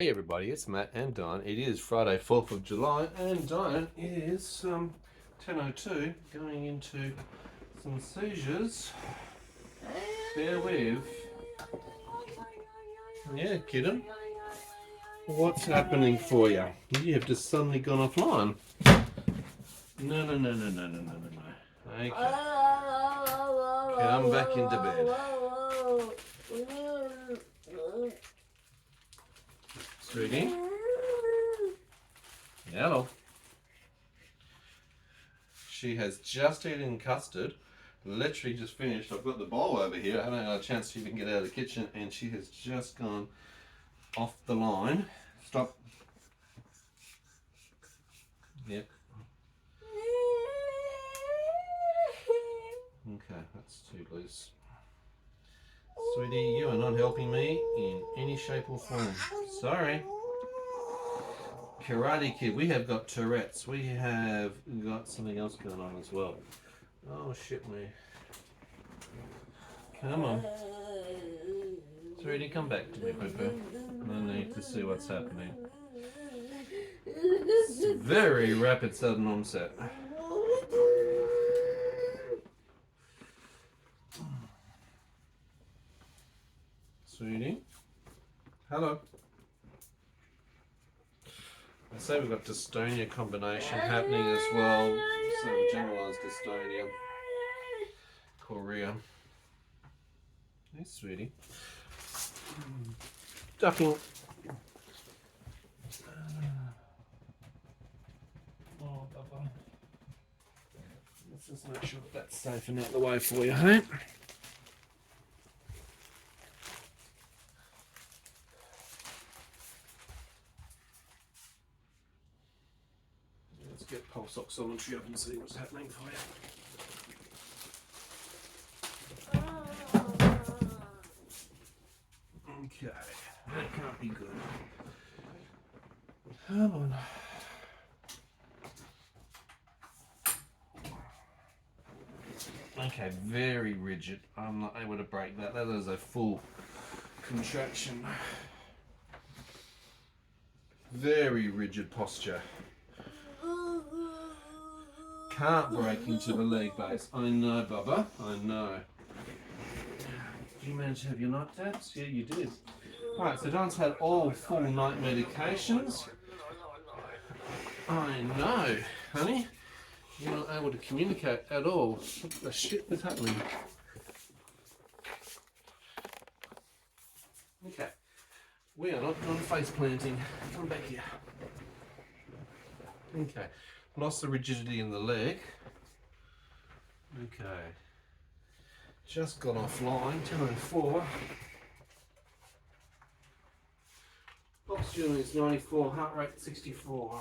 Hey everybody, it's Matt and Dyan. It is Friday, 4th of July, and Dyan is 10:02, going into some seizures. Bear with. Yeah, kiddo. What's happening for you? You have just suddenly gone offline. No. Okay. Come back into bed. Sweetie? Hello. She has just eaten custard. Literally just finished. I've got the bowl over here. I haven't had a chance to even get out of the kitchen, and she has just gone off the line. Stop. Yep. Okay, that's too loose. Sweetie, you are not helping me in any shape or form. Sorry. Karate Kid, we have got Tourette's. We have got something else going on as well. Oh shit me. Come on. Sweetie, come back to me, Poo-Poo. I need to see what's happening. It's a very rapid sudden onset. Sweetie. Hello. I say we've got dystonia combination happening as well. So generalized dystonia. Korea. Hey, sweetie. Ducking. Oh, Papa. Let's just make sure that's safe and out of the way for you, hey? Let's get pulse oximetry up and see what's happening for you. Okay, that can't be good. Come on. Okay, very rigid. I'm not able to break that. That is a full contraction. Very rigid posture. Can't break into the leg base. I know, Bubba. I know. Did you manage to have your night taps? Yeah, you did. Alright, so John's had all full night medications. I know, honey. You're not able to communicate at all. What the shit is happening? Okay. We are not doing face planting. Come back here. Okay. Lost the rigidity in the leg. Okay. Just got offline, 10:04. Oxygen is 94, heart rate 64.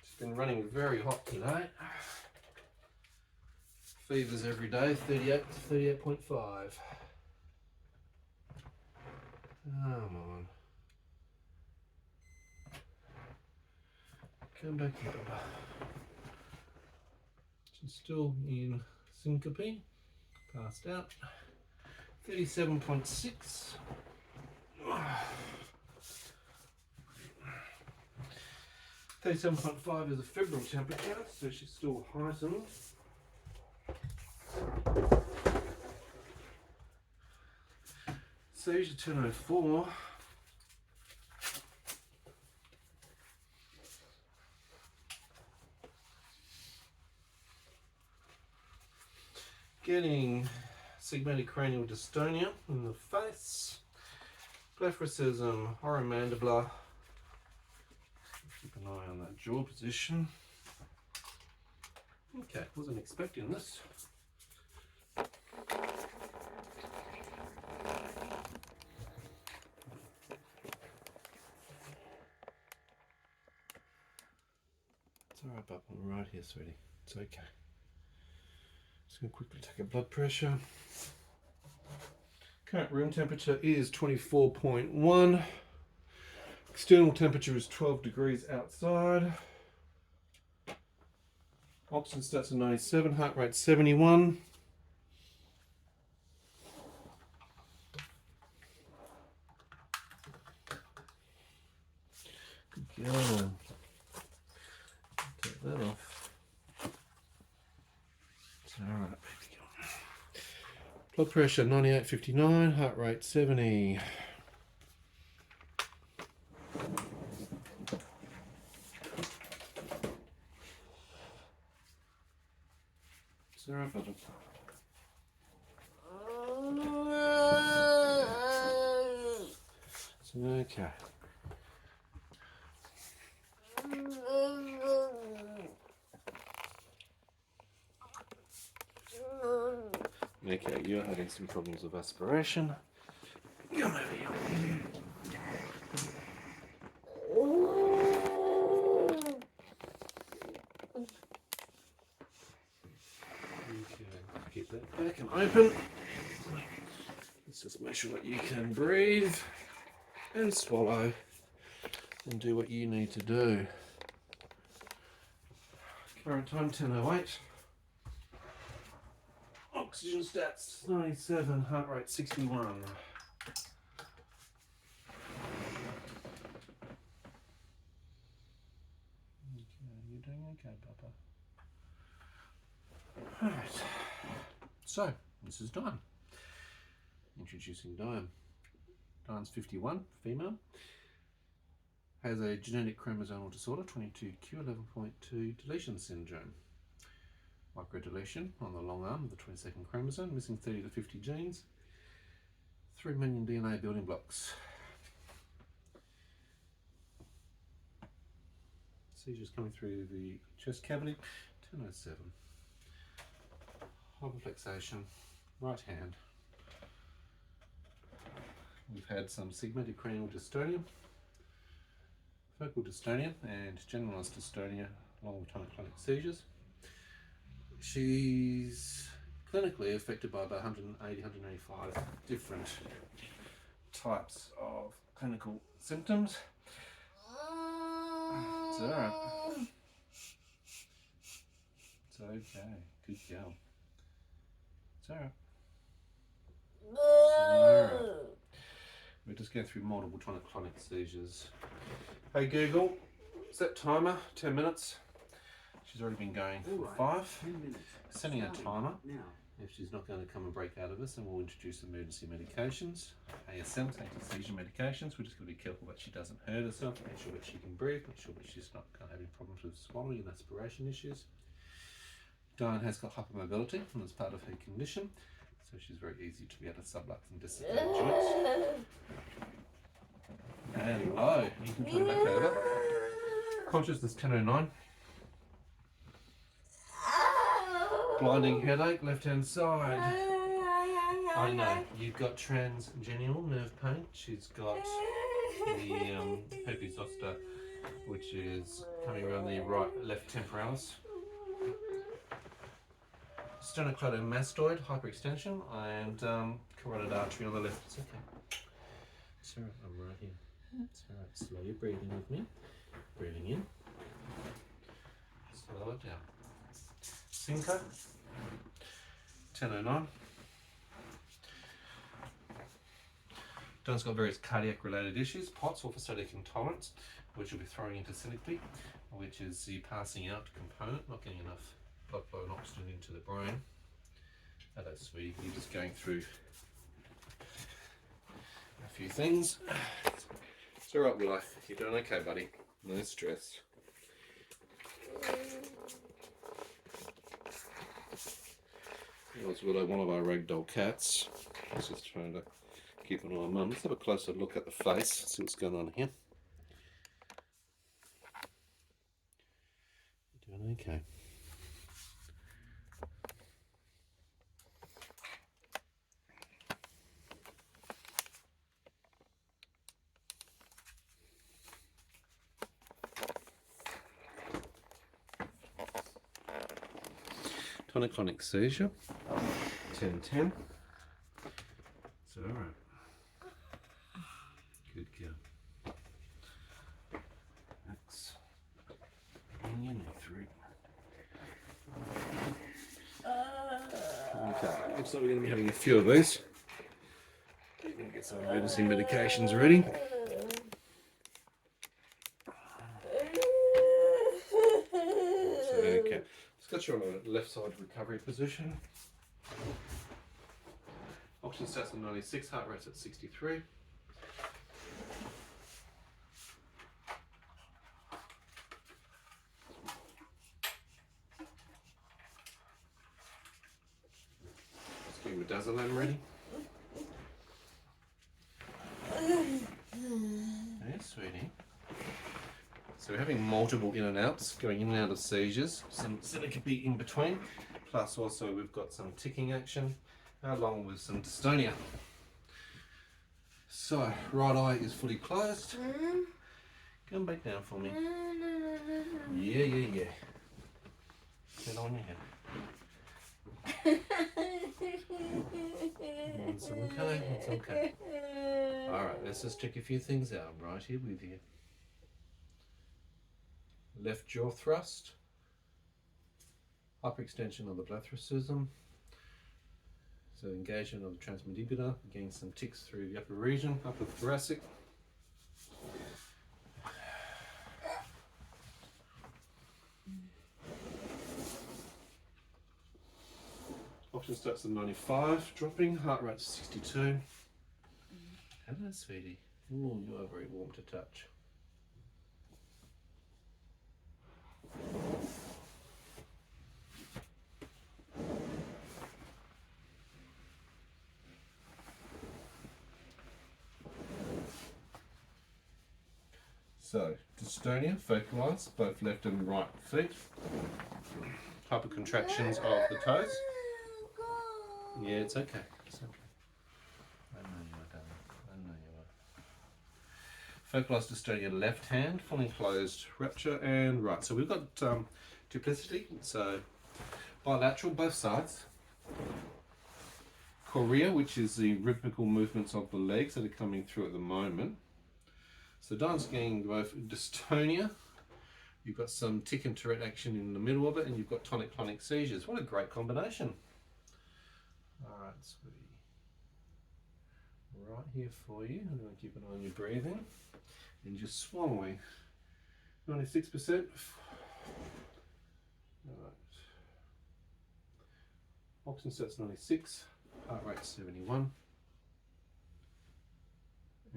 It's been running very hot today. Fevers every day, 38 to 38.5. Come on. Come back here. She's still in syncope. Passed out. 37.6. 37.5 is a febrile temperature, so she's still heightened. Seizure 10:04. Getting segmented cranial dystonia in the face, blepharism, oromandibular. Keep an eye on that jaw position. Okay, wasn't expecting this. It's alright, Bub. I'm right here, sweetie. It's okay. Just going to quickly take a blood pressure. Current room temperature is 24.1. External temperature is 12 degrees outside. Oxygen stats are 97, heart rate 71. go. Take that off. Alright, baby. Blood pressure 98/59, heart rate 70. Sarah button. Okay. Okay, you're having some problems with aspiration. Come over here. Okay, keep that back and open. Let's just make sure that you can breathe and swallow and do what you need to do. Current time 10:08. Oxygen stats 97, heart rate 61. Okay, you're doing okay, Papa. Alright, so this is Dyan. Introducing Dyan. Dyan's 51, female. Has a genetic chromosomal disorder, 22q 11.2 deletion syndrome. Microdeletion on the long arm of the 22nd chromosome, missing 30 to 50 genes, 3 million DNA building blocks. Seizures coming through the chest cavity, 10:07. Hyperflexation, right hand. We've had some segmented cranial dystonia, focal dystonia and generalized dystonia along with tonic-clonic seizures. She's clinically affected by about 180, 185 different types of clinical symptoms. It's alright. It's okay. Good girl. It's alright. We're just going through multiple tonic-clonic seizures. Hey Google, set timer, 10 minutes. She's already been going for 5. Setting a timer. If she's not going to come and break out of us, then we'll introduce emergency medications. ASMs, anti-seizure medications. We're just going to be careful that she doesn't hurt herself, make sure that she can breathe, make sure that she's not going to have any problems with swallowing and aspiration issues. Dyan has got hypermobility and as part of her condition, so she's very easy to be able to sublux and dislocate joints. And low, you can turn back over. Consciousness 10:09. Blinding headache, left hand side. I know, you've got transgenual nerve pain. She's got the herpes zoster, which is coming around the left temporalis. Sternocleidomastoid hyperextension and carotid artery on the left. It's okay. It's alright, I'm right here. It's alright. Slow your breathing with me. Breathing in. Slow it down. Syncope. 10:09. Dyan's got various cardiac related issues, POTS, orthostatic intolerance, which we'll be throwing into syncope, which is the passing out component, not getting enough blood flow and oxygen into the brain. Hello sweetie, you're just going through a few things. It's alright Willow, you're doing okay buddy, no stress. Here's Willow, one of our ragdoll cats. He's just trying to keep an eye on mum. Let's have a closer look at the face, see what's going on here. You're doing okay. Tonic-clonic seizure, 10:10. It's alright. Good girl. That's bring your neck through. Okay, looks like we're going to be having a few of these. We're going to get some emergency medications ready. It's got you on a left side recovery position. Oxygen stats at 96, heart rate's at 63. Just getting the dazzle ready. Hey, sweetie. So we're having multiple in and outs, going in and out of seizures, some syncope in between, plus also we've got some ticking action, along with some dystonia. So, right eye is fully closed. Come back down for me. Yeah. Get on your head. It's okay, it's okay. Alright, let's just check a few things out. I'm right here with you. Left jaw thrust, hyperextension of the blathrosism, so engagement of the transmandibular, getting some ticks through the upper region, upper thoracic. Oxygen starts at 95, dropping, heart rate 62. Hello, sweetie. Ooh, you are very warm to touch. So, dystonia, focalised, both left and right feet. Hypercontractions of the toes. Yeah, it's okay. It's okay. I know you are, darling. I know you are. Focalised dystonia, left hand, fully closed rupture, and right. So we've got duplicity, so bilateral, both sides. Chorea, which is the rhythmical movements of the legs that are coming through at the moment. So Dyan's getting both dystonia, you've got some tic and Tourette action in the middle of it, and you've got tonic-clonic seizures. What a great combination. Alright, sweetie. Right here for you. I'm going to keep an eye on your breathing. And just swallowing. 96%. Alright. Oxygen stats 96. Heart rate 71.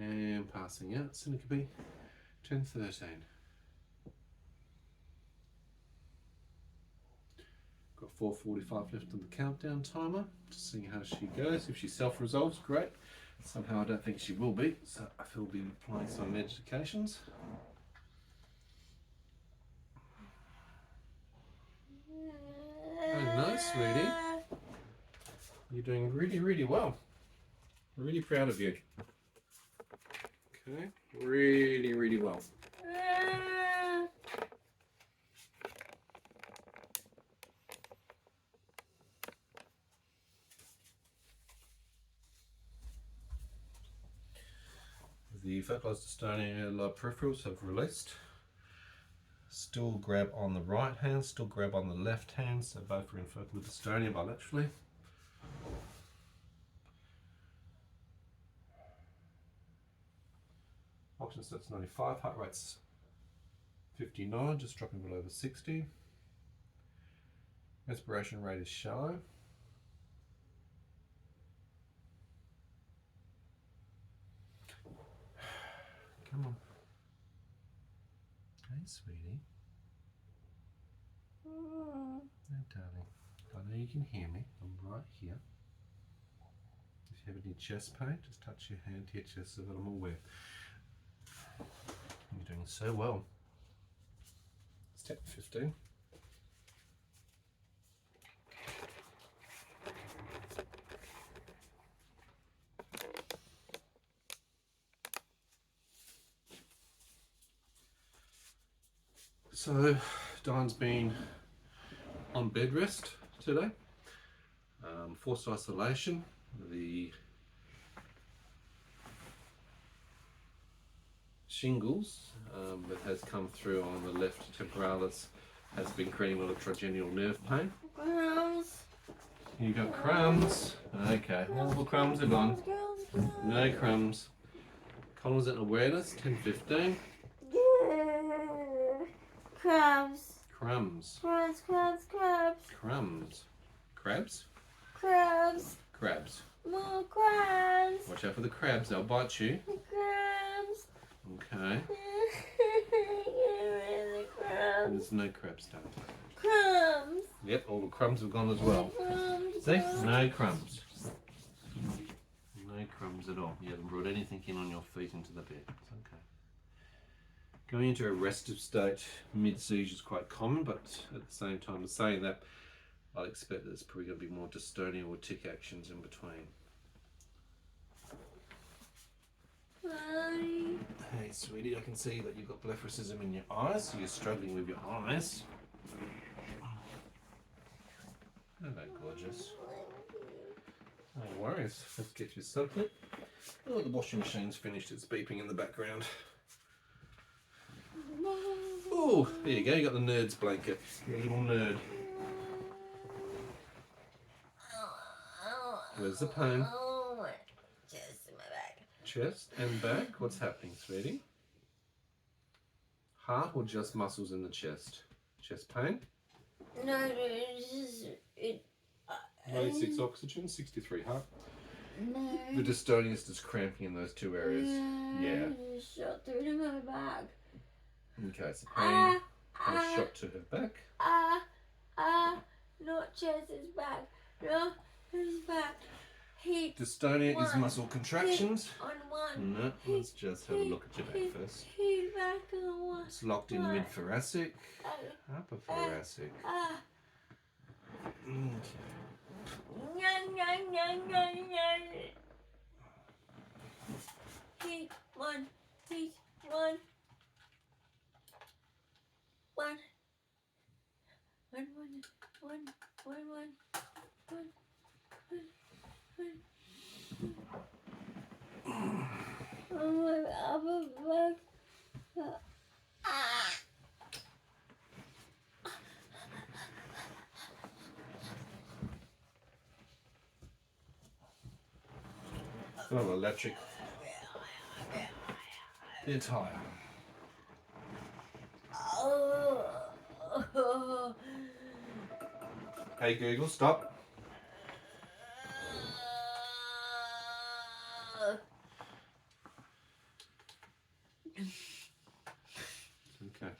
And passing out, syncope, 10:13. Got 4:45 left on the countdown timer. Just seeing how she goes. If she self-resolves, great. Somehow I don't think she will be, so I feel we'll be applying some medications. Oh no, sweetie. You're doing really, really well. I'm really proud of you. Okay, really, really well. The focalised dystonia lower peripherals have released. Still grab on the right hand, still grab on the left hand, so both are in focal dystonia bilaterally. Oxygen stats 95, heart rate's 59, just dropping below the 60. Respiration rate is shallow. Come on. Hey, sweetie. No, darling. I know you can hear me. I'm right here. If you have any chest pain, just touch your hand to your chest so that I'm aware. You're doing so well. Step 15. So, Dyan's been on bed rest today. Forced isolation. The shingles that has come through on the left temporalis has been creating a lot of trigeminal nerve pain. Crumbs. You got crumbs. Okay, all the crumbs are gone. No crumbs. Cognizant awareness, 10:15. Crumbs. Crumbs. Crabs. Crumbs. Crabs? Crabs. Crabs. More crabs. Watch out for the crabs, they'll bite you. Crabs. Okay. The crabs. There's no crabs done. Crumbs. Yep, all the crumbs have gone as well. Crumbs. See? No crumbs. No crumbs at all. You haven't brought anything in on your feet into the bed. It's okay. Going into a restive state mid-seizure is quite common, but at the same time as saying that, I'd expect that there's probably going to be more dystonia or tic actions in between. Hi. Hey, sweetie, I can see that you've got blepharism in your eyes, so you're struggling with your eyes. Hello, gorgeous. No worries. Let's get you something. Oh, the washing machine's finished. It's beeping in the background. Oh, there you go. You got the nerd's blanket. You're a little nerd. Where's the pain? Oh, my chest and my back. Chest and back. What's happening, sweetie? Heart or just muscles in the chest? Chest pain? No, it's just 96 oxygen, 63 heart. No. The dystonia is just cramping in those two areas. Yeah. Just shot through to my back. Okay, so pain and a shot to her back. Not chest, it's back. No, it's back. Heat. Dystonia is muscle contractions. On one. No, let's just have a look at your back first. Heat back on one. It's locked in mid-thoracic, upper thoracic. Okay. Heat one. Heat one. One. Oh, my upper back. Oh, electric. It's higher. Oh. Hey Google, stop. Okay.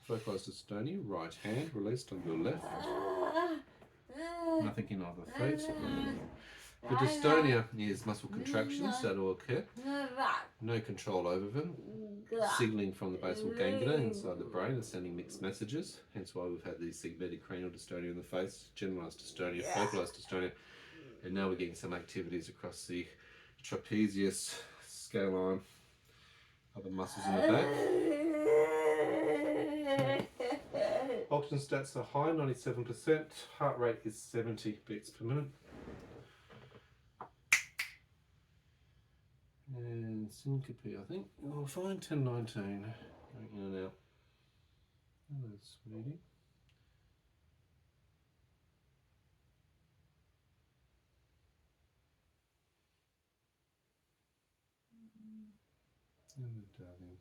Localized dystonia, right hand released on your left. Nothing in either feet. The dystonia is muscle contractions that will occur. No control over them. Signaling from the basal ganglia inside the brain is sending mixed messages. Hence why we've had the segmented cranial dystonia in the face, generalized dystonia, focalized dystonia, and now we're getting some activities across the trapezius, scalene, other muscles in the back. Oxygen stats are high, 97%. Heart rate is 70 beats per minute. And syncope, I think. We'll find 1019. Going in and out. Hello, sweetie. Hello, darling.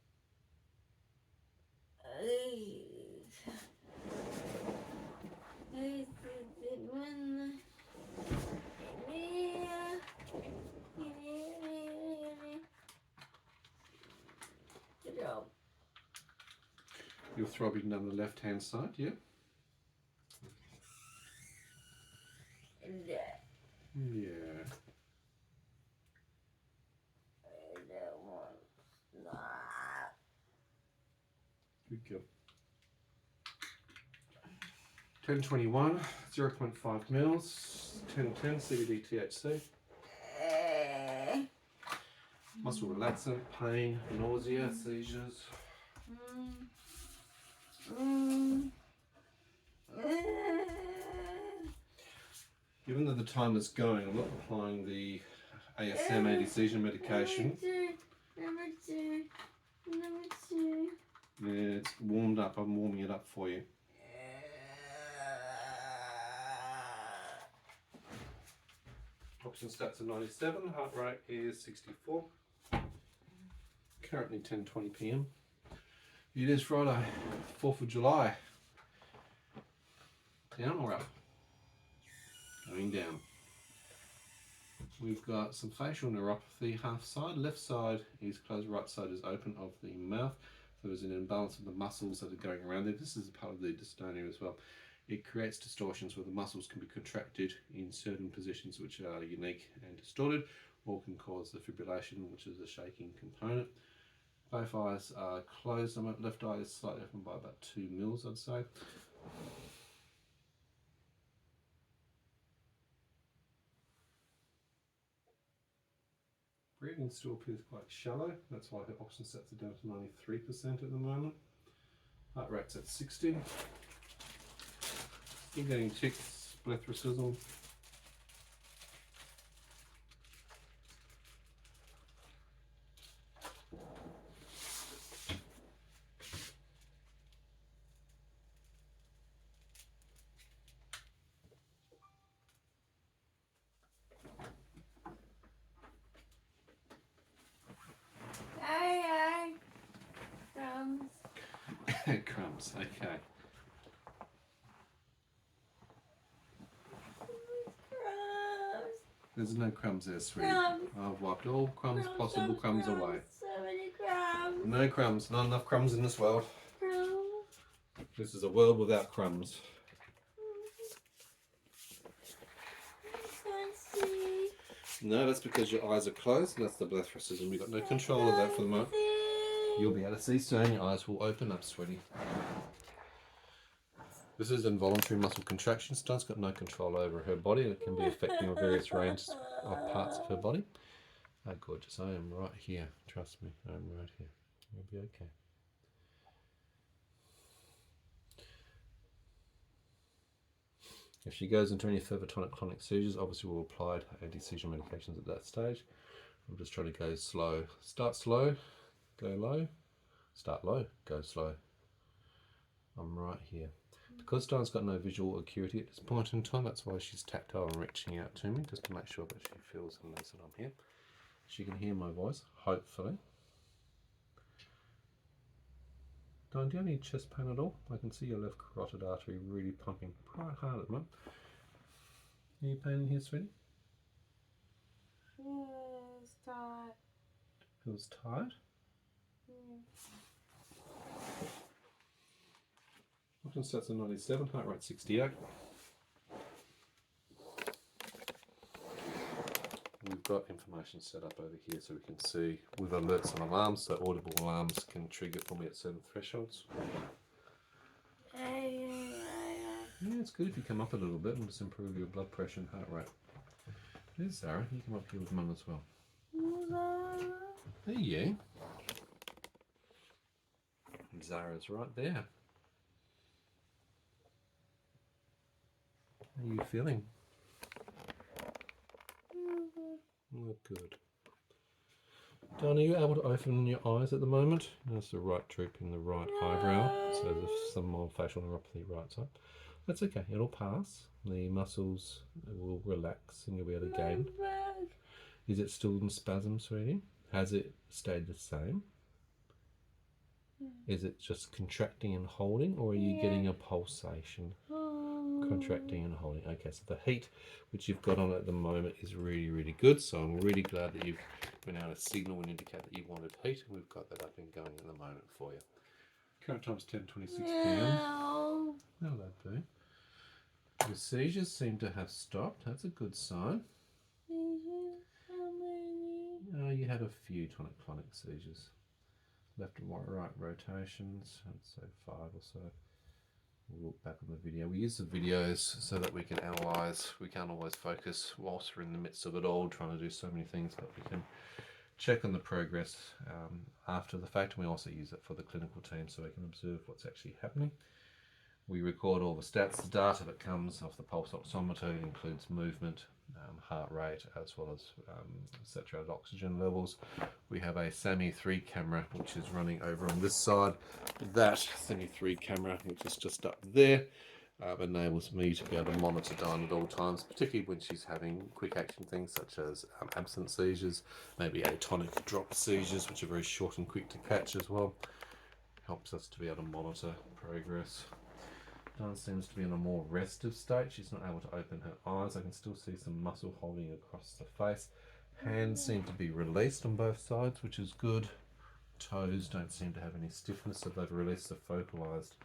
You're throbbing down the left hand side, yeah? Yeah. Good girl. 1021, 0.5 mils, 1010 CBD THC. Muscle relaxant, pain, nausea, seizures. Given that the time is going, I'm not applying the ASM anti-seizure medication. Number two. Yeah, it's warmed up. I'm warming it up for you. Oxygen stats are 97, heart rate is 64. Currently 10:20 p.m. It is Friday, 4th of July. Down or up? Going down. We've got some facial neuropathy, half side. Left side is closed, right side is open of the mouth. So there's an imbalance of the muscles that are going around there. This is a part of the dystonia as well. It creates distortions where the muscles can be contracted in certain positions which are unique and distorted, or can cause the fibrillation, which is a shaking component. Both eyes are closed. Left eye is slightly open by about 2 mils, I'd say. Breathing still appears quite shallow. That's why her oxygen sats are down to 93% at the moment. Heart rate's at 60. Still getting tics, blethrosism. Crumbs, okay. There's no crumbs there, sweetie. Crumbs. I've wiped all crumbs, possible crumbs away. So many crumbs. No crumbs, not enough crumbs in this world. Crumbs. This is a world without crumbs. I can't see. No, that's because your eyes are closed, and that's the blethrosism. We've got no control of that for the moment. You'll be able to see soon, your eyes will open up, sweetie. This is involuntary muscle contractions. Dyan's got no control over her body, and it can be affecting a various range of parts of her body. Oh, gorgeous. I am right here. Trust me, I'm right here. You'll be okay. If she goes into any further tonic-clonic seizures, obviously we'll apply anti-seizure medications at that stage. I'm just trying to go slow. Start slow, go low. Start low, go slow. I'm right here. Because Dyan's got no visual acuity at this point in time, that's why she's tactile and reaching out to me, just to make sure that she feels and knows that I'm here. She can hear my voice, hopefully. Dyan, do you have any chest pain at all? I can see your left carotid artery really pumping quite hard at the moment. Any pain in here, sweetie? It's tight. Feels tight? Oxygen stats at 97, heart rate 68. We've got information set up over here so we can see with alerts and alarms, so audible alarms can trigger for me at certain thresholds. Yeah, it's good if you come up a little bit and just improve your blood pressure and heart rate. There's Zara, you come up here with Mum as well. There you go. Zara's right there. How are you feeling? Oh, good. Dyan, are you able to open your eyes at the moment? That's the right droop in the right eyebrow, so there's some more facial neuropathy right side. That's okay, it'll pass. The muscles will relax and you'll be able to gain. Is it still in spasm, sweetie? Has it stayed the same? Is it just contracting and holding, or are you getting a pulsation? Contracting and holding. Okay, so the heat which you've got on at the moment is really, really good. So I'm really glad that you've been able to signal and indicate that you wanted heat, and we've got that up and going at the moment for you. Current time's 10:26 p.m. Hello, Boo. The seizures seem to have stopped. That's a good sign. You had a few tonic-clonic seizures. Left and right rotations, I'd say 5 or so. We'll look back on the video. We use the videos so that we can analyse. We can't always focus whilst we're in the midst of it all, trying to do so many things, but we can check on the progress after the fact, and we also use it for the clinical team so we can observe what's actually happening. We record all the stats, the data that comes off the pulse oximeter. It includes movement, heart rate, as well as saturated oxygen levels. We have a SAMI 3 camera which is running over on this side. That SAMI 3 camera, which is just up there, enables me to be able to monitor Dyan at all times, particularly when she's having quick action things such as absent seizures, maybe atonic drop seizures, which are very short and quick to catch as well. helps us to be able to monitor progress. Dyan seems to be in a more restive state. She's not able to open her eyes. I can still see some muscle holding across the face. Hands seem to be released on both sides, which is good. Toes don't seem to have any stiffness, so they've released the focalized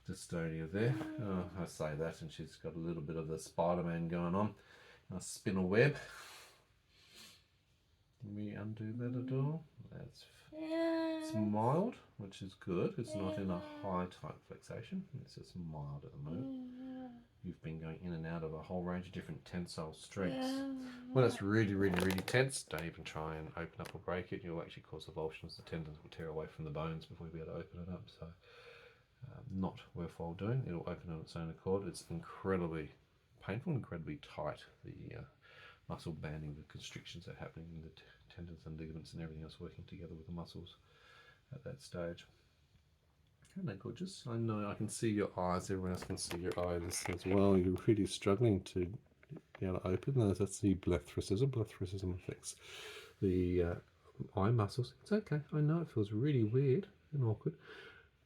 dystonia there. Oh, I say that, and she's got a little bit of the Spider-Man going on. A spin a web. Can we undo that at all? It's mild, which is good. It's not in a high type flexation. It's just mild at the moment. You've been going in and out of a whole range of different tensile strengths. When it's really, really, really tense, don't even try and open up or break it. You'll actually cause avulsions. The tendons will tear away from the bones before you'll be able to open it up. So, not worthwhile doing. It'll open on its own accord. It's incredibly painful, incredibly tight. The muscle banding, the constrictions that are happening in the tendons and ligaments and everything else working together with the muscles at that stage. Aren't they gorgeous? I know, I can see your eyes. Everyone else can see your eyes as well. You're really struggling to be able to open those. That's the blepharism. Blepharism affects the eye muscles. It's okay. I know it feels really weird and awkward,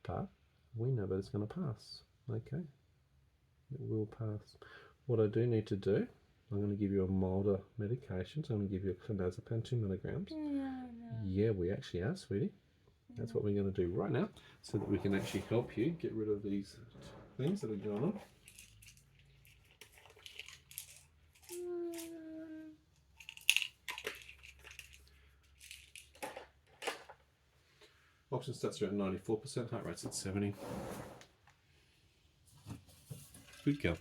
but we know that it's going to pass. Okay, it will pass. What I do need to do, I'm going to give you a milder medication. So I'm going to give you a clonazepam 2 milligrams. Yeah, we actually are, sweetie. That's what we're going to do right now, so that we can actually help you get rid of these things that are going on. Oxygen stats are at 94%, heart rate's at 70. Good girl.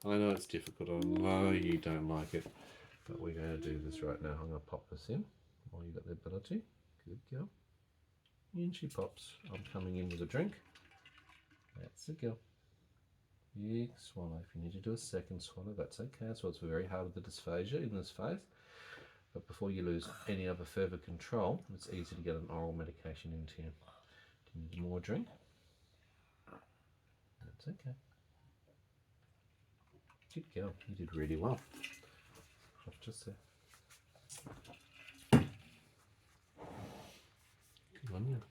I know it's difficult, I know you don't like it, but we're going to do this right now. I'm going to pop this in while you've got the ability. Good girl. In she pops. I'm coming in with a drink. That's the girl. Big swallow. If you need to do a second swallow, that's okay. So it's very hard with the dysphagia in this phase. But before you lose any other further control, it's easy to get an oral medication into you. Do you need more drink? That's okay. Good girl. You did really well. Just there. Good on you.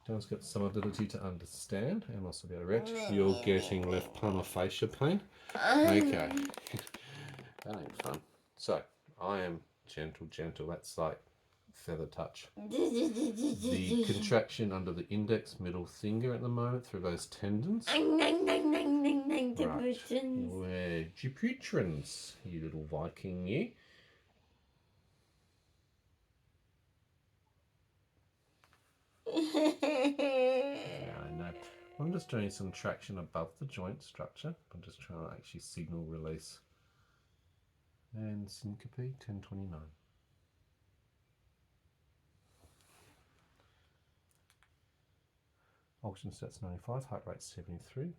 Dyan's got some ability to understand and also be able to react. You're getting left plantar fascia pain. Okay. That ain't fun. So, I am gentle. That's like feather touch. The contraction under the index, middle finger at the moment through those tendons. Right. Where Jupitrans, you little Viking, you. Yeah, I know. I'm just doing some traction above the joint structure. I'm just trying to actually signal release. And syncope 1029. Oxygen stats 95, heart rate 73.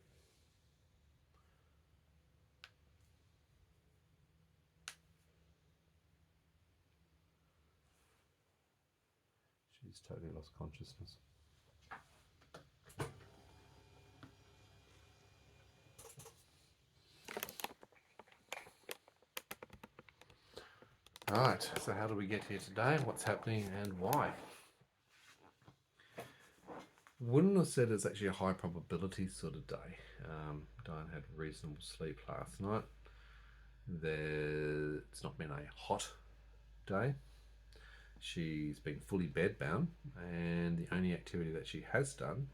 She's totally lost consciousness. Right, so how do we get here today? What's happening and why? Wouldn't have said it's actually a high probability sort of day. Dyan had reasonable sleep last night. It's not been a hot day. She's been fully bedbound, and the only activity that she has done,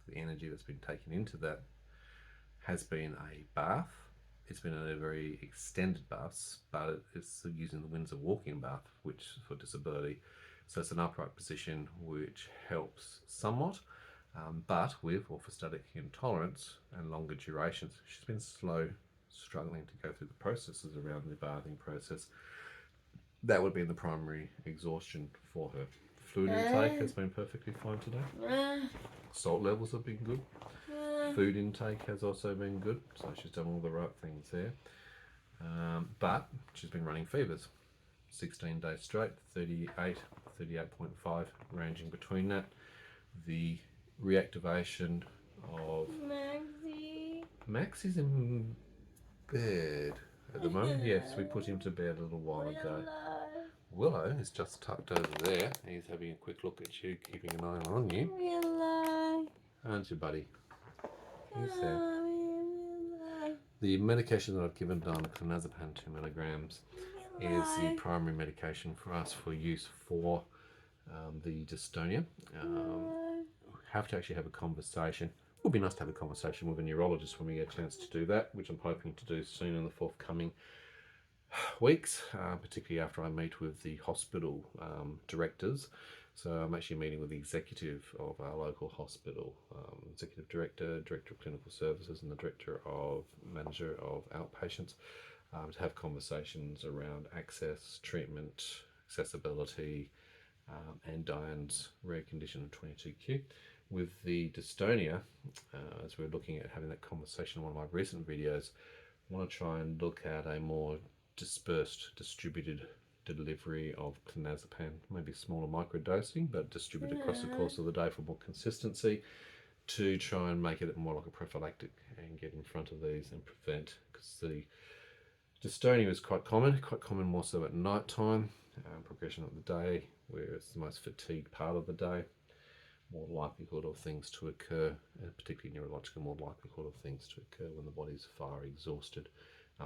the energy that's been taken into that, has been a bath. It's been a very extended bath, but it's using the Windsor walking bath, which for disability. So it's an upright position which helps somewhat, but with orthostatic intolerance and longer durations. She's been struggling to go through the processes around the bathing process. That would be the primary exhaustion for her. Fluid intake has been perfectly fine today. Salt levels have been good. Food intake has also been good, so she's done all the right things there. But she's been running fevers. 16 days straight, 38, 38.5, ranging between that. The reactivation of... Max is in bed at the moment. Yes, we put him to bed a little while ago. Willow is just tucked over there. He's having a quick look at you, keeping an eye on you. Willow. Aren't you, buddy? He's Come there. Willow. The medication that I've given Dyan, clonazepam 2 milligrams, is the primary medication for us for use for the dystonia. Have to actually have a conversation. It would be nice to have a conversation with a neurologist when we get a chance to do that, which I'm hoping to do soon in the forthcoming weeks, particularly after I meet with the hospital directors. So I'm actually meeting with the executive of our local hospital, executive director, director of clinical services, and the manager of outpatients, to have conversations around access, treatment, accessibility, and Dyan's rare condition of 22q. With the dystonia, as we're looking at having that conversation in one of my recent videos, I want to try and look at a more dispersed, distributed delivery of clonazepam, maybe smaller microdosing, but distributed across the course of the day for more consistency, to try and make it more like a prophylactic and get in front of these and prevent, because the dystonia is quite common more so at night time, progression of the day, where it's the most fatigued part of the day, more likelihood of things to occur, and particularly neurological, more likelihood of things to occur when the body's far exhausted,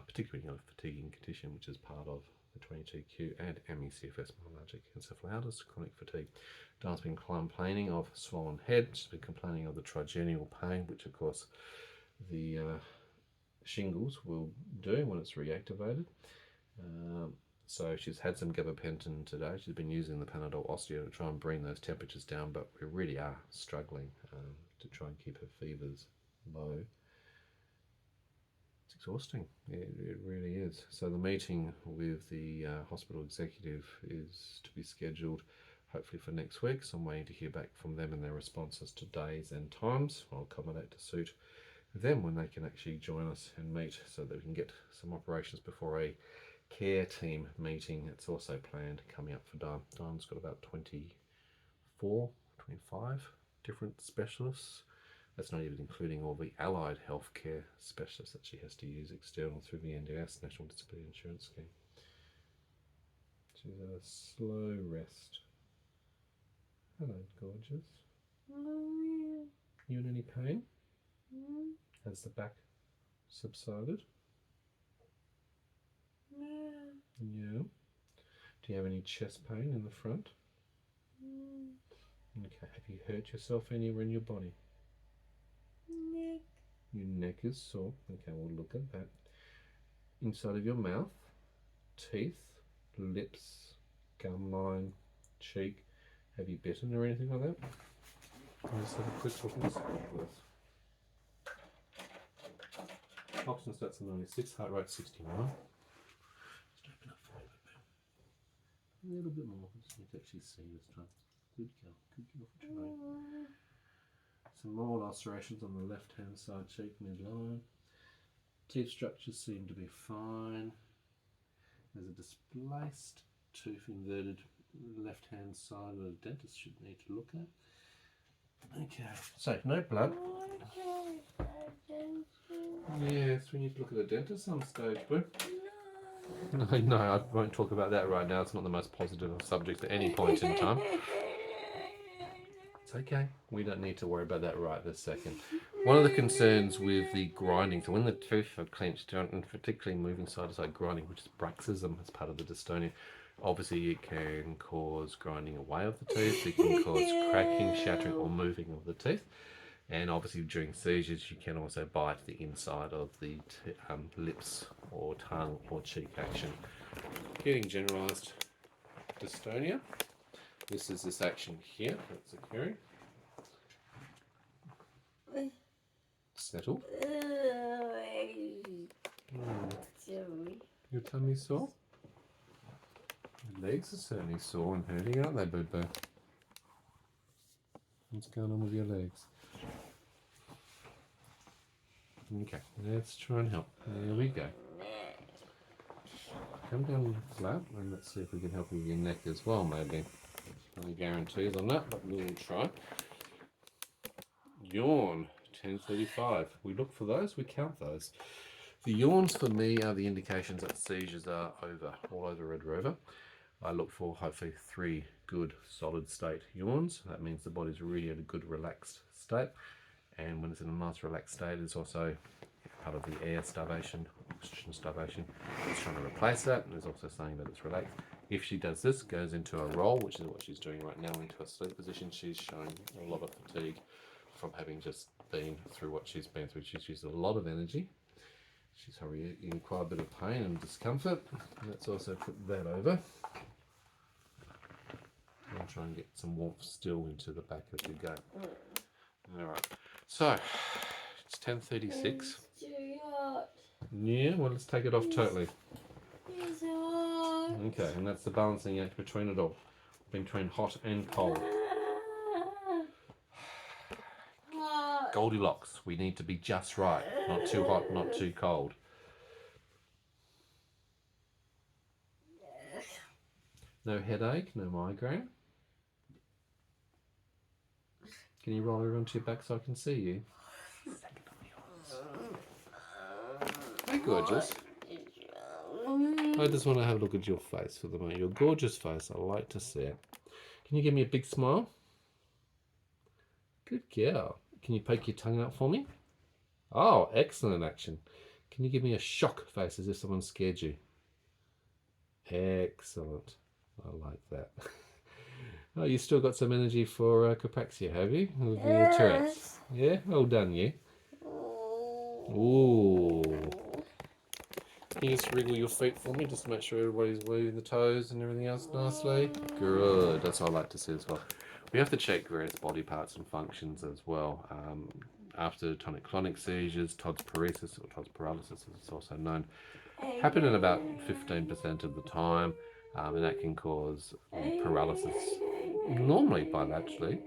particularly in a fatiguing condition, which is part of the 22q and ME/CFS, myalgic encephalitis, chronic fatigue. Dyan's been complaining of swollen head, she's been complaining of the trigeminal pain, which of course the shingles will do when it's reactivated. So she's had some gabapentin today. She's been using the Panadol Aussie to try and bring those temperatures down, but we really are struggling to try and keep her fevers low. It's exhausting, it really is. So the meeting with the hospital executive is to be scheduled hopefully for next week. So I'm waiting to hear back from them and their responses to days and times. I'll accommodate to suit them when they can actually join us and meet, so that we can get some operations before a care team meeting. It's also planned coming up for Dyan. Dyan's got about 25 different specialists. That's not even including all the allied healthcare specialists that she has to use external through the NDIS, National Disability Insurance Scheme. She's at a slow rest. Hello, gorgeous. You in any pain? Has the back subsided? Yeah. Do you have any chest pain in the front? Okay. Have you hurt yourself anywhere in your body? Neck. Your neck is sore. Okay, we'll look at that. Inside of your mouth, teeth, lips, gum line, cheek. Have you bitten or anything like that? I'll just have a quick look and see what oxygen stats at 96, heart rate 69. Just open up for a little bit more. I just need to actually see this time. Good girl for trying. Some mild ulcerations on the left hand side cheek midline. Teeth structures seem to be fine. There's a displaced tooth inverted left hand side that the dentist should need to look at. Okay, so no blood. Yes, we need to look at a dentist some stage, boo. No, I won't talk about that right now. It's not the most positive of subjects at any point in time. It's okay. We don't need to worry about that right this second. One of the concerns with the grinding, so when the teeth are clenched, and particularly moving side to side grinding, which is bruxism as part of the dystonia, obviously it can cause grinding away of the teeth, it can cause cracking, shattering or moving of the teeth. And obviously during seizures you can also bite the inside of the lips or tongue or cheek action. Getting generalised dystonia. This is this action here that's occurring. Settle. Your tummy's sore? Your legs are certainly sore and hurting, aren't they, boo-boo? What's going on with your legs? Okay, let's try and help. There we go. Come down flat and let's see if we can help you with your neck as well, maybe. No guarantees on that, but we'll try. Yawn, 10:35. We look for those, we count those. The yawns for me are the indications that seizures are over, all over Red Rover. I look for hopefully 3 good solid state yawns. That means the body's really in a good relaxed state, and when it's in a nice relaxed state, it's also part of the air starvation, oxygen starvation. It's trying to replace that, and it's also saying that it's relaxed. If she does this, goes into a roll, which is what she's doing right now, into a sleep position, she's showing a lot of fatigue from having just been through what she's been through. She's used a lot of energy. She's probably in quite a bit of pain and discomfort. Let's also put that over. I'll try and get some warmth still into the back as we go. Alright, so it's 10:36. It's too hot. Yeah, well, let's take it off totally. It's hot. Okay, and that's the balancing act between it all, between hot and cold. Hot. Goldilocks, we need to be just right, not too hot, not too cold. No headache, no migraine. Can you roll over onto your back so I can see you? Hey, gorgeous. I just want to have a look at your face for the moment. Your gorgeous face. I like to see it. Can you give me a big smile? Good girl. Can you poke your tongue out for me? Oh, excellent action. Can you give me a shock face as if someone scared you? Excellent. I like that. Oh, you still got some energy for capraxia, have you? With your Tourette's. Yeah? Well done, you. Ooh. Can you just wriggle your feet for me, just to make sure everybody's moving the toes and everything else nicely? Good. That's what I like to see as well. We have to check various body parts and functions as well. After tonic-clonic seizures, Todd's paresis, or Todd's paralysis as it's also known, happen in about 15% of the time, and that can cause paralysis normally bilaterally,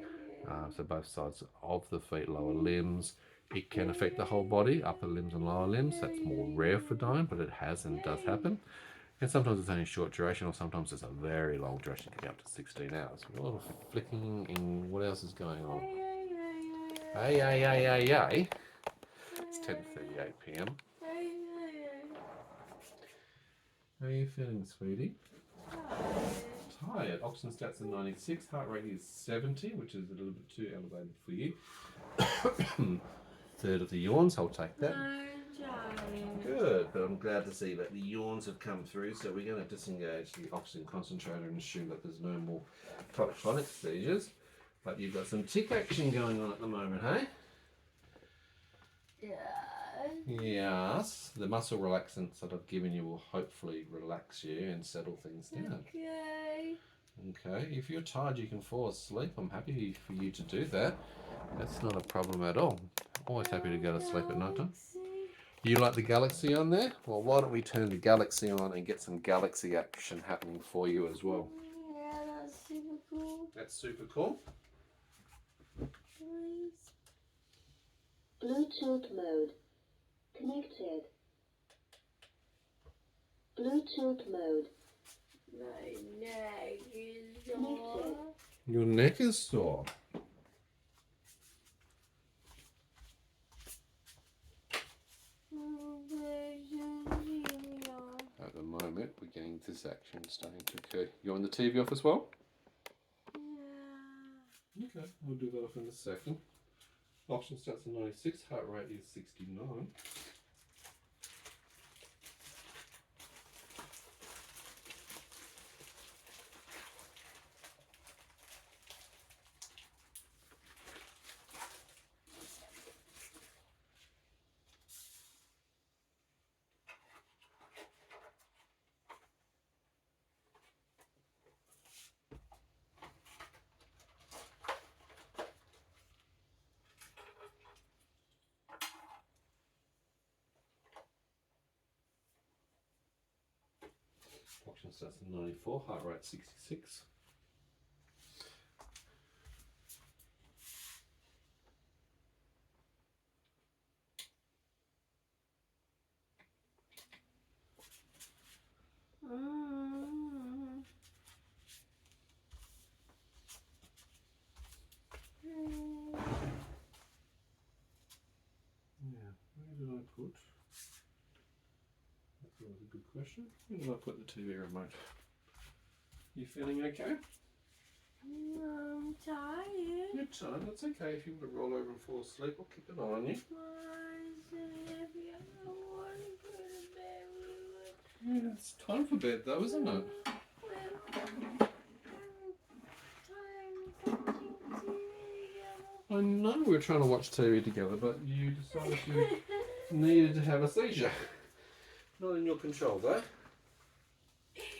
so both sides of the feet, lower limbs. It can affect the whole body, upper limbs and lower limbs. That's more rare for Dyan, but it has and does happen. And sometimes it's only short duration, or sometimes it's a very long duration, it can be up to 16 hours. A lot of flicking, and what else is going on? Hey. It's 10:38 p.m. How are you feeling, sweetie? Tired. Oxygen stats are 96, heart rate is 70, which is a little bit too elevated for you. Third of the yawns, I'll take that. Good, but I'm glad to see that the yawns have come through, so we're going to disengage the oxygen concentrator and assume that there's no more tonic seizures. But you've got some tick action going on at the moment, hey? Yes. The muscle relaxants that I've given you will hopefully relax you and settle things down. Okay, if you're tired you can fall asleep. I'm happy for you to do that. That's not a problem at all. Always happy to go to sleep at night time. You like the galaxy on there? Well, why don't we turn the galaxy on and get some galaxy action happening for you as well. Yeah, that's super cool. That's super cool. Please. Bluetooth mode. Connected. Bluetooth mode. My neck is Connected. sore. Your neck is sore. At the moment, we're getting this action starting to occur. You want the TV off as well? Yeah. Okay, we'll do that off in a second. Oxygen stats at 96, heart rate is 69. Oxygen stats at 94, heart rate 66. Yeah, where did I put? That's always a good question. Where did I put the TV remote? You feeling okay? I'm tired. You're tired, that's okay. If you want to roll over and fall asleep, I'll keep an eye on you. Yeah, it's time for bed though, isn't it? I know we were trying to watch TV together, but you decided you needed to have a seizure. Not in your control though.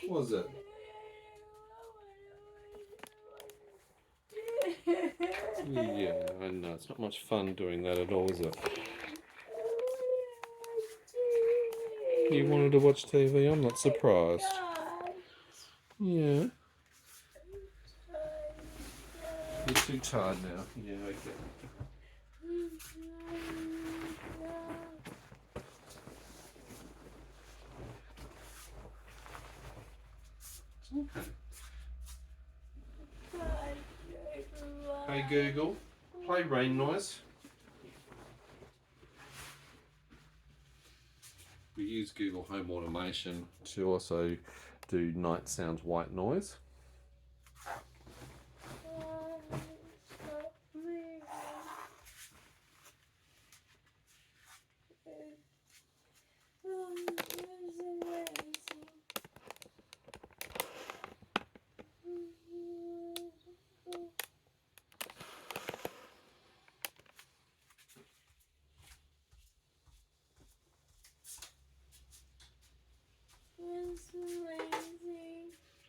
Was it? Yeah, I know. It's not much fun doing that at all, is it? You wanted to watch TV? I'm not surprised. Yeah. You're too tired now. Yeah, okay. Okay. Hey Google, play rain noise. We use Google Home Automation to also do night sounds white noise.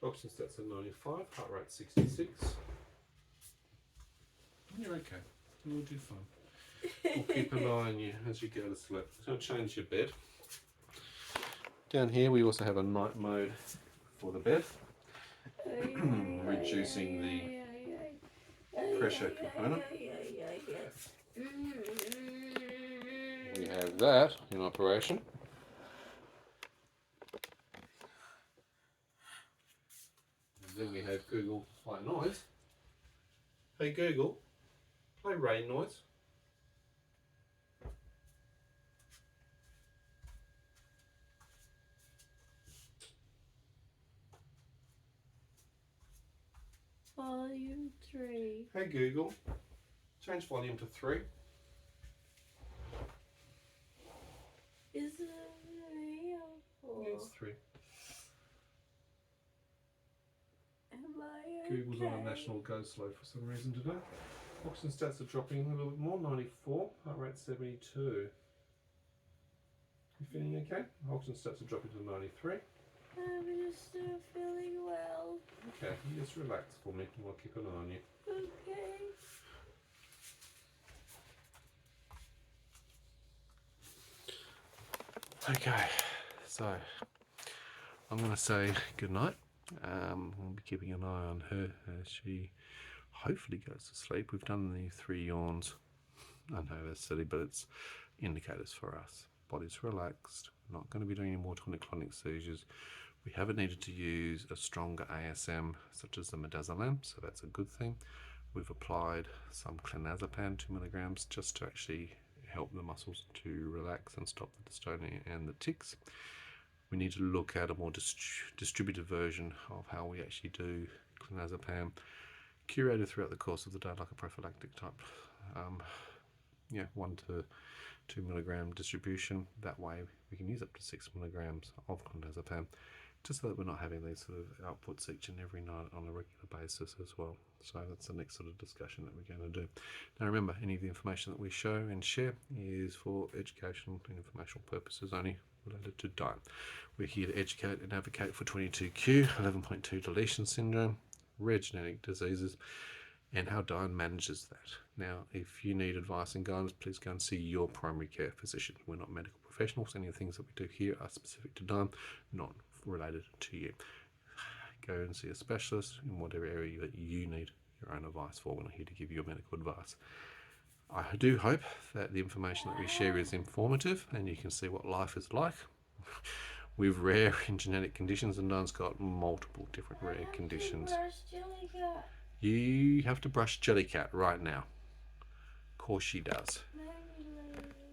Oxygen stats at 95, heart rate 66. You're okay. You'll do fine. We'll keep an eye on you as you go to sleep. So change your bed. Down here we also have a night mode for the bed, reducing the pressure component. We have that in operation. And then we have Google white noise. Hey Google, play rain noise. Volume 3. Hey Google, change volume to 3. Is it 3 or 4? Yeah, it's 3. Am I Google's on a national go slow for some reason today. Oxygen stats are dropping a little bit more, 94, heart rate 72. You feeling okay? Oxygen stats are dropping to 93. I'm just still feeling well. Okay, you just relax for me and I'll keep an eye on you. Okay. Okay, so I'm going to say good night. We'll be keeping an eye on her as she hopefully goes to sleep. We've done the 3 yawns. I know that's silly, but it's indicators for us. Body's relaxed. We're not going to be doing any more tonic-clonic seizures. We haven't needed to use a stronger ASM such as the midazolam, so that's a good thing. We've applied some clonazepam, 2 milligrams, just to actually help the muscles to relax and stop the dystonia and the tics. We need to look at a more distributed version of how we actually do clonazepam, curated throughout the course of the day like a prophylactic type. 1 to 2 milligram distribution. That way we can use up to 6 milligrams of clonazepam, just so that we're not having these sort of outputs each and every night on a regular basis as well. So that's the next sort of discussion that we're going to do. Now remember, any of the information that we show and share is for educational and informational purposes only, related to Dyan. We're here to educate and advocate for 22q, 11.2 deletion syndrome, rare genetic diseases, and how Dyan manages that. Now, if you need advice and guidance, please go and see your primary care physician. We're not medical professionals. Any of the things that we do here are specific to Dyan, not related to you. Go and see a specialist in whatever area that you need your own advice for. We're not here to give you medical advice. I do hope that the information that we share is informative and you can see what life is like with rare and genetic conditions, and Dyan's got multiple different rare conditions. You have to brush Jellycat right now. Of course she does.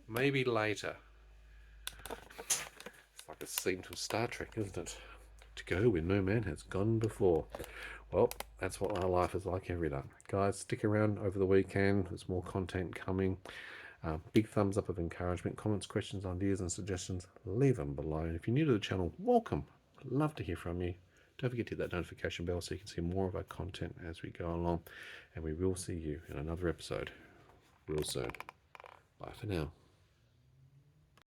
Maybe later. It's like a scene from Star Trek, isn't it? go where no man has gone before. Well, that's what our life is like every day. Guys, stick around over the weekend. There's more content coming. Big thumbs up of encouragement. Comments, questions, ideas and suggestions, leave them below. And if you're new to the channel, welcome. Love to hear from you. Don't forget to hit that notification bell so you can see more of our content as we go along. And we will see you in another episode real soon. Bye for now.